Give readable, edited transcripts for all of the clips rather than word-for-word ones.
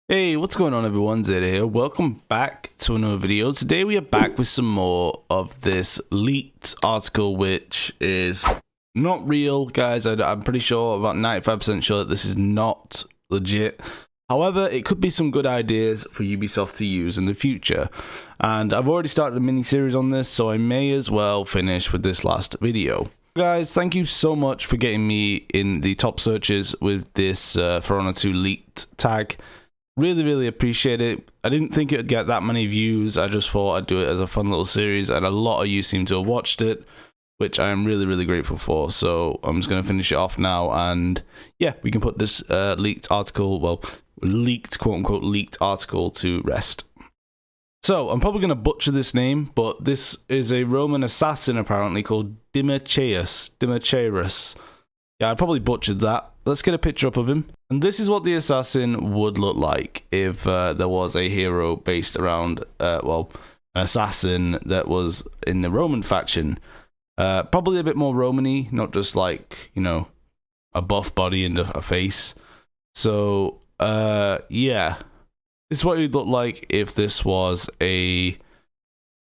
Hey, what's going on everyone? Zeta here. Welcome back to another video. Today we are back with some more of this leaked article, which is not real, guys. I'm pretty sure, about 95% sure that this is not legit. However, it could be some good ideas for Ubisoft to use in the future. And I've already started a mini-series on this, so I may as well finish with this last video. Guys, thank you so much for getting me in the top searches with this For Honor 2 leaked tag. Really appreciate it. I didn't think it would get that many views. I just thought I'd do it as a fun little series, and a lot of you seem to have watched it, which I am really grateful for. So I'm just going to finish it off now, and yeah, we can put this leaked article, well, leaked, quote-unquote leaked article to rest. So I'm probably going to butcher this name, but this is a Roman assassin apparently called Demetrius. Yeah, I probably butchered that. Let's get a picture up of him. And this is what the assassin would look like if there was a hero based around, well, an assassin that was in the Roman faction. Probably a bit more Roman-y, not just like, you know, a buff body and a face. So, yeah. This is what it would look like if this was a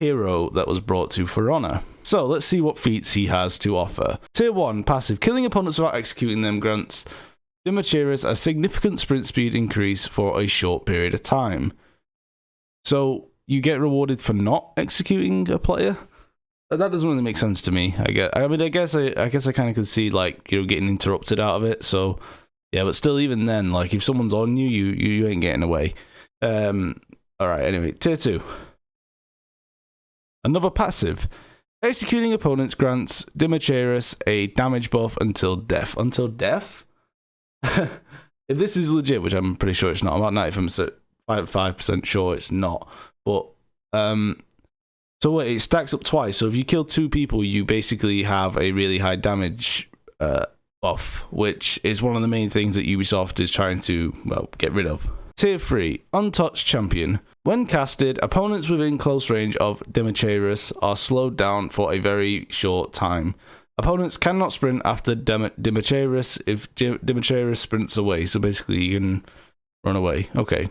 hero that was brought to For Honor. So let's see what feats he has to offer. Tier 1, passive. Killing opponents without executing them grants Demetrius a significant sprint speed increase for a short period of time. So you get rewarded for not executing a player? That doesn't really make sense to me. I guess I kind of could see, like, you know, getting interrupted out of it. So yeah, but still, even then, like, if someone's on you, you ain't getting away. Alright, anyway, tier 2. Another passive. Executing opponents grants Demetrius a damage buff until death. Until death? If this is legit, which I'm pretty sure it's not, I'm about 95% sure it's not. But, so wait, it stacks up twice. So if you kill 2 people, you basically have a really high damage buff, which is one of the main things that Ubisoft is trying to, well, get rid of. Tier 3, Untouched Champion. When casted, opponents within close range of Demetrius are slowed down for a very short time. Opponents cannot sprint after Demetrius if Demetrius sprints away, so basically you can run away. Okay.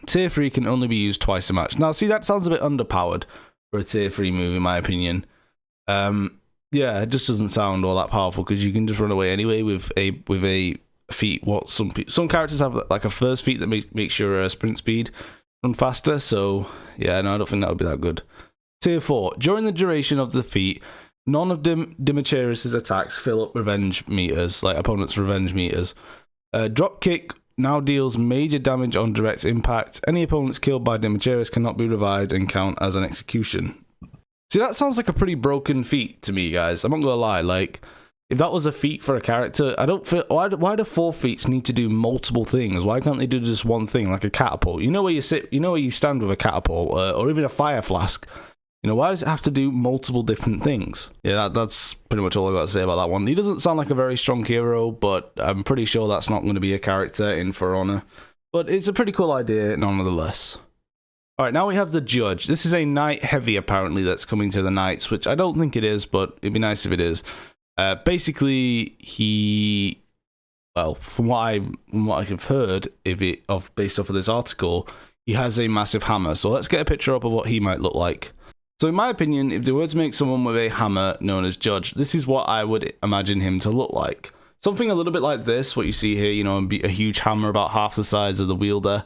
Tier 3 can only be used twice a match. Now, see, that sounds a bit underpowered for a Tier 3 move, in my opinion. Yeah, it just doesn't sound all that powerful, because you can just run away anyway with a feat. What some characters have, like a first feat that makes your sprint speed run faster, so yeah, no, I don't think that would be that good. Tier 4. During the duration of the feat, none of Demetrius' attacks fill up revenge meters, like opponents' revenge meters. Dropkick now deals major damage on direct impact. Any opponents killed by Demetrius cannot be revived and count as an execution. See, that sounds like a pretty broken feat to me, guys. I'm not gonna lie, like, if that was a feat for a character, I don't feel, why do 4 feats need to do multiple things? Why can't they do just one thing, like a catapult? You know where you sit, you know where you stand with a catapult, or even a fire flask. You know, why does it have to do multiple different things? Yeah, that's pretty much all I got to say about that one. He doesn't sound like a very strong hero, but I'm pretty sure that's not going to be a character in For Honor. But it's a pretty cool idea, nonetheless. Alright, now we have the Judge. This is a Knight Heavy, apparently, that's coming to the Knights, which I don't think it is, but it'd be nice if it is. Basically, he, well, from what I have heard, based off of this article, he has a massive hammer. So let's get a picture up of what he might look like. So in my opinion, if they were to make someone with a hammer known as Judge, this is what I would imagine him to look like. Something a little bit like this, what you see here, you know, a huge hammer about half the size of the wielder.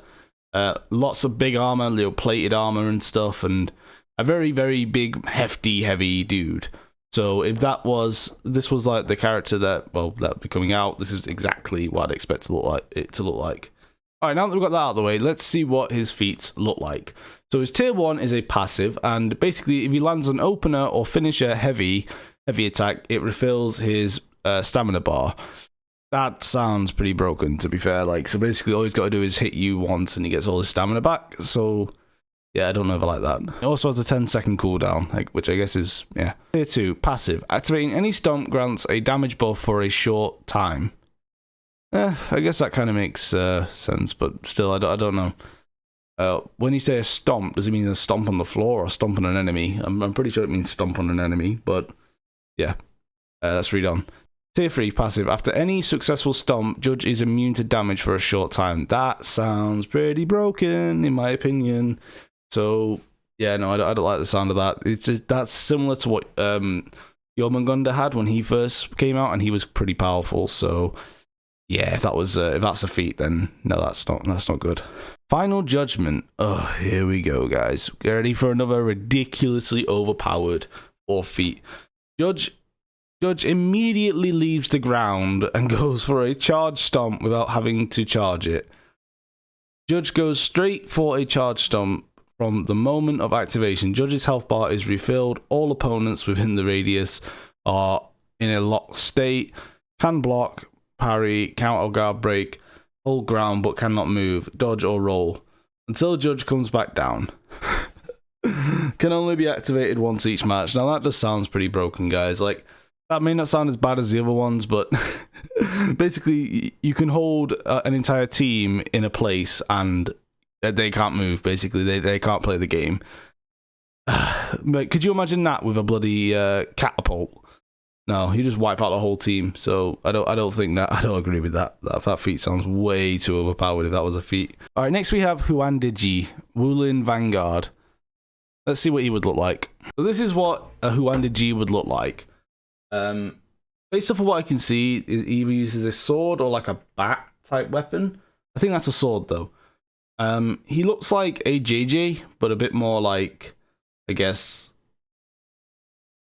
Lots of big armor, little plated armor and stuff, and a very big, hefty, heavy dude. So if this was like the character that would be coming out, this is exactly what I'd expect it to look like. Alright, now that we've got that out of the way, let's see what his feats look like. So his tier 1 is a passive, and basically if he lands an opener or finisher heavy attack, it refills his stamina bar. That sounds pretty broken, to be fair. Like, so basically all he's got to do is hit you once and he gets all his stamina back. So yeah, I don't know if I like that. It also has a 10-second cooldown, which I guess is, yeah. Tier 2, passive. Activating any stomp grants a damage buff for a short time. I guess that kind of makes sense, but still, I don't know. When you say a stomp, does it mean a stomp on the floor or stomp on an enemy? I'm pretty sure it means stomp on an enemy, but yeah. Let's read on. Tier 3 passive. After any successful stomp, Judge is immune to damage for a short time. That sounds pretty broken, in my opinion. So, yeah, no, I don't like the sound of that. That's similar to what Jormungandr had when he first came out, and he was pretty powerful. So, yeah, if that's a feat, then no, that's not good. Final Judgment. Oh, here we go, guys. Get ready for another ridiculously overpowered feat. Judge immediately leaves the ground and goes for a charge stomp without having to charge it. Judge goes straight for a charge stomp from the moment of activation. Judge's health bar is refilled. All opponents within the radius are in a locked state. Can block, parry, counter guard break, hold ground but cannot move, dodge or roll until Judge comes back down. Can only be activated once each match. Now that just sounds pretty broken, guys. Like, that may not sound as bad as the other ones, but basically you can hold an entire team in a place and they can't move. Basically, they can't play the game. But could you imagine that with a bloody catapult? No, you just wipe out the whole team. So I don't think that. I don't agree with that. That feat sounds way too overpowered if that was a feat. All right, next we have Huandiji, Wulin Vanguard. Let's see what he would look like. So this is what a Huandiji would look like. Based off of what I can see, he either uses a sword or like a bat type weapon. I think that's a sword though. He looks like a JJ, but a bit more like, I guess,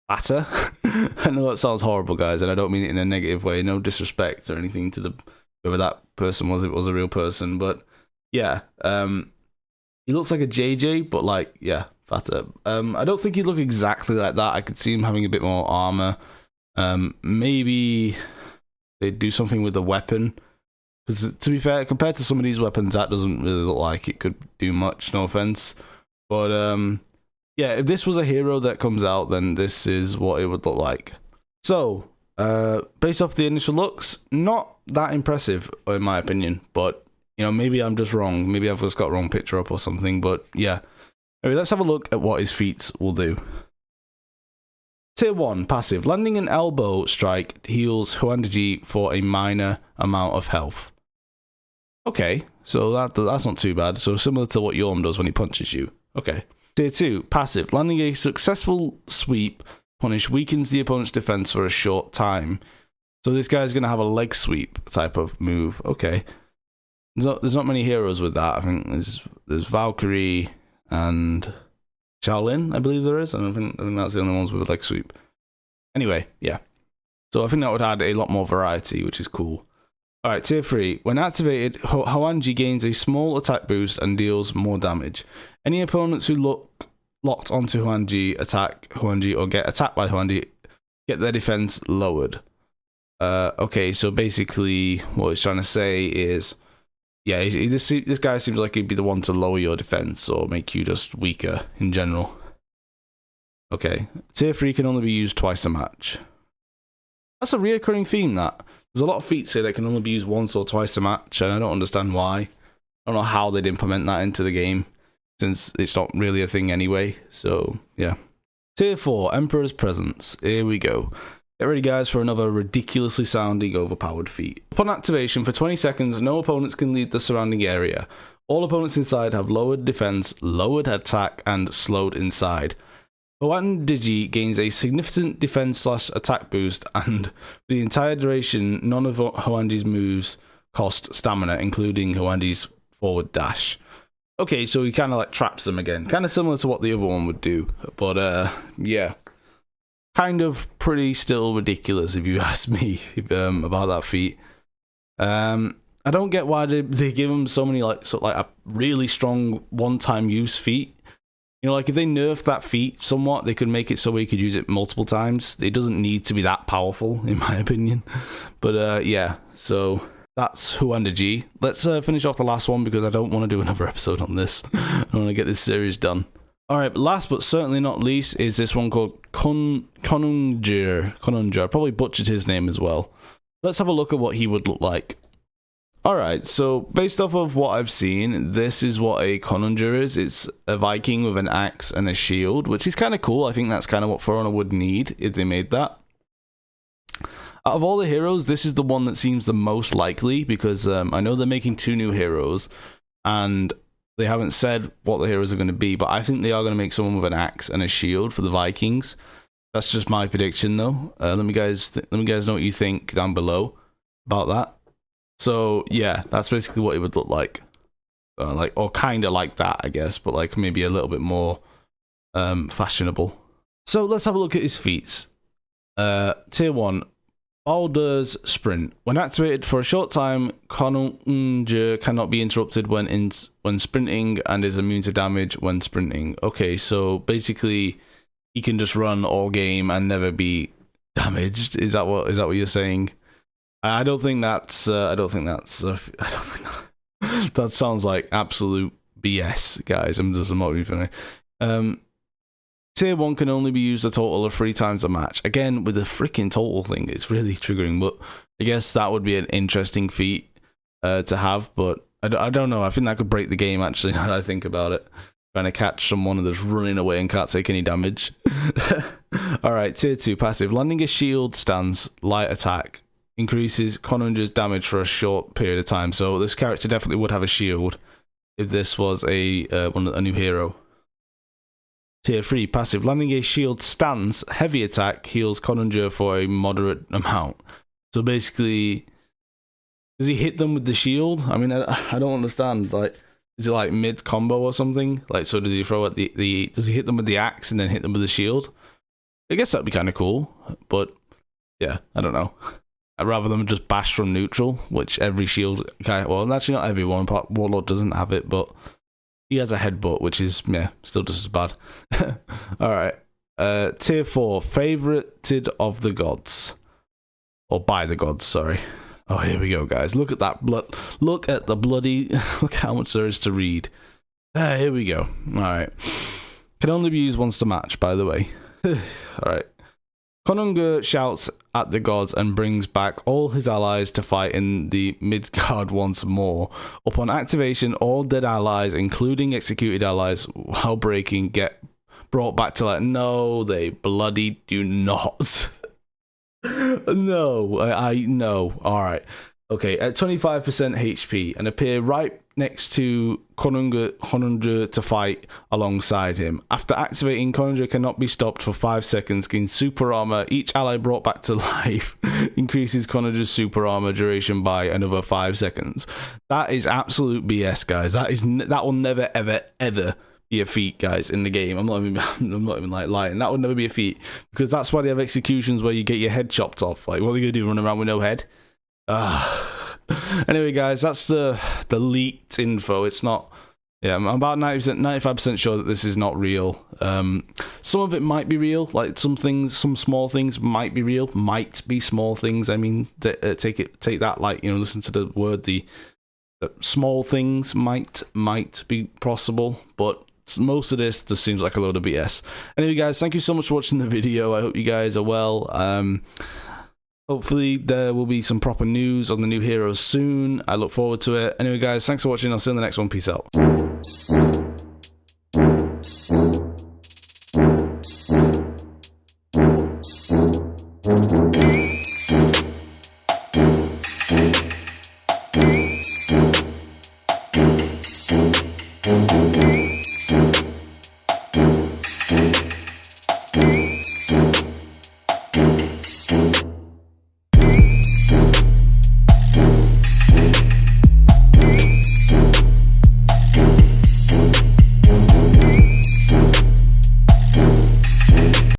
fatter. I know that sounds horrible, guys, and I don't mean it in a negative way. No disrespect or anything to whoever that person was, if it was a real person. But yeah, he looks like a JJ, but like, yeah, fatter. I don't think he'd look exactly like that. I could see him having a bit more armor. Maybe they'd do something with the weapon. Because to be fair, compared to some of these weapons, that doesn't really look like it could do much, no offense. But yeah, if this was a hero that comes out, then this is what it would look like. So, based off the initial looks, not that impressive, in my opinion. But, you know, maybe I'm just wrong. Maybe I've just got wrong picture up or something. But, yeah. Anyway, let's have a look at what his feats will do. Tier 1, passive. Landing an elbow strike heals Huandiji for a minor amount of health. Okay, so that's not too bad. So similar to what Yorm does when he punches you. Okay. Tier 2, passive. Landing a successful sweep punish weakens the opponent's defense for a short time. So this guy's going to have a leg sweep type of move. Okay. There's not many heroes with that. I think there's Valkyrie and Shaolin, I believe there is. I think that's the only ones with a leg sweep. Anyway, yeah. So I think that would add a lot more variety, which is cool. Alright, tier 3. When activated, Huandiji gains a small attack boost and deals more damage. Any opponents who locked onto Huandiji attack Huandiji or get attacked by Huandiji get their defense lowered. Okay, so basically what he's trying to say is, yeah, this guy seems like he'd be the one to lower your defense or make you just weaker in general. Okay, tier 3 can only be used twice a match. That's a reoccurring theme, that. There's a lot of feats here that can only be used once or twice a match, and I don't understand why. I don't know how they'd implement that into the game, since it's not really a thing anyway, so yeah. Tier 4, Emperor's Presence. Here we go. Get ready, guys, for another ridiculously sounding overpowered feat. Upon activation, for 20 seconds, no opponents can leave the surrounding area. All opponents inside have lowered defense, lowered attack, and slowed inside. Huandiji gains a significant defense/attack boost, and for the entire duration, none of Huandiji's moves cost stamina, including Huandiji's forward dash. Okay, so he kind of like traps them again. Kind of similar to what the other one would do, but yeah. Kind of pretty still ridiculous, if you ask me, about that feat. I don't get why they give him so many, like a really strong one-time use feat. You know, like if they nerf that feat somewhat, they could make it so we could use it multiple times. It doesn't need to be that powerful, in my opinion. But yeah, so that's Huandiji. Let's finish off the last one because I don't want to do another episode on this. I want to get this series done. Alright, last but certainly not least is this one called Conungr. I probably butchered his name as well. Let's have a look at what he would look like. Alright, so based off of what I've seen, this is what a Conungr is. It's a Viking with an axe and a shield, which is kind of cool. I think that's kind of what For Honor would need if they made that. Out of all the heroes, this is the one that seems the most likely, because I know they're making 2 new heroes, and they haven't said what the heroes are going to be, but I think they are going to make someone with an axe and a shield for the Vikings. That's just my prediction, though. Let me guys know what you think down below about that. So yeah, that's basically what it would look like, or kind of like that, I guess, but like maybe a little bit more fashionable. So let's have a look at his feats. Tier 1, Baldur's Sprint. When activated for a short time, Conan cannot be interrupted when sprinting and is immune to damage when sprinting. Okay, so basically he can just run all game and never be damaged. Is that what you're saying? I don't think that's that sounds like absolute BS, guys. I'm not even funny. Tier 1 can only be used a total of 3 times a match. Again, with the freaking total thing, it's really triggering, but I guess that would be an interesting feat to have, but I don't know. I think that could break the game, actually, now that I think about it. Trying to catch someone that's running away and can't take any damage. Alright, Tier 2, passive. Landing a shield stance, light attack. Increases Conan's damage for a short period of time. So this character definitely would have a shield if this was a new hero. Tier 3, passive. Landing a shield stance, heavy attack, heals Conan for a moderate amount. So basically, does he hit them with the shield? I mean, I don't understand. Like, is it like mid combo or something? Like, so does he throw at does he hit them with the axe and then hit them with the shield? I guess that'd be kind of cool, but yeah, I don't know. I'd rather them just bash from neutral, which every shield guy, well, actually not everyone, Warlord doesn't have it, but he has a headbutt, which is, yeah, still just as bad. Alright. Tier 4, favorited of the gods. Or by the gods, sorry. Oh, here we go, guys. Look at that blood. Look at the bloody, look how much there is to read. Here we go. Alright. Can only be used once to match, by the way. Alright. Conan shouts at the gods and brings back all his allies to fight in the Midgard once more. Upon activation, all dead allies, including executed allies, while breaking, get brought back to life. No, they bloody do not. No, I know. Alright. Okay, at 25% HP, and appear right next to Conan to fight alongside him. After activating, Conan cannot be stopped for 5 seconds, gains super armor. Each ally brought back to life increases Conan's super armor duration by another 5 seconds. That is absolute BS, guys. That will never, ever be a feat, guys, in the game. I'm not even like lying. That would never be a feat, because that's why they have executions where you get your head chopped off. Like, what are you gonna do? Run around with no head? Anyway, guys, that's the leaked info. It's not. Yeah, I'm about 95% sure that this is not real. Some of it might be real. Like some small things might be real. Might be small things. I mean, take that, like, you know, listen to the word. The small things might be possible, but most of this just seems like a load of BS. Anyway, guys, thank you so much for watching the video. I hope you guys are well. Hopefully there will be some proper news on the new heroes soon. I look forward to it. Anyway, guys, thanks for watching. I'll see you in the next one. Peace out.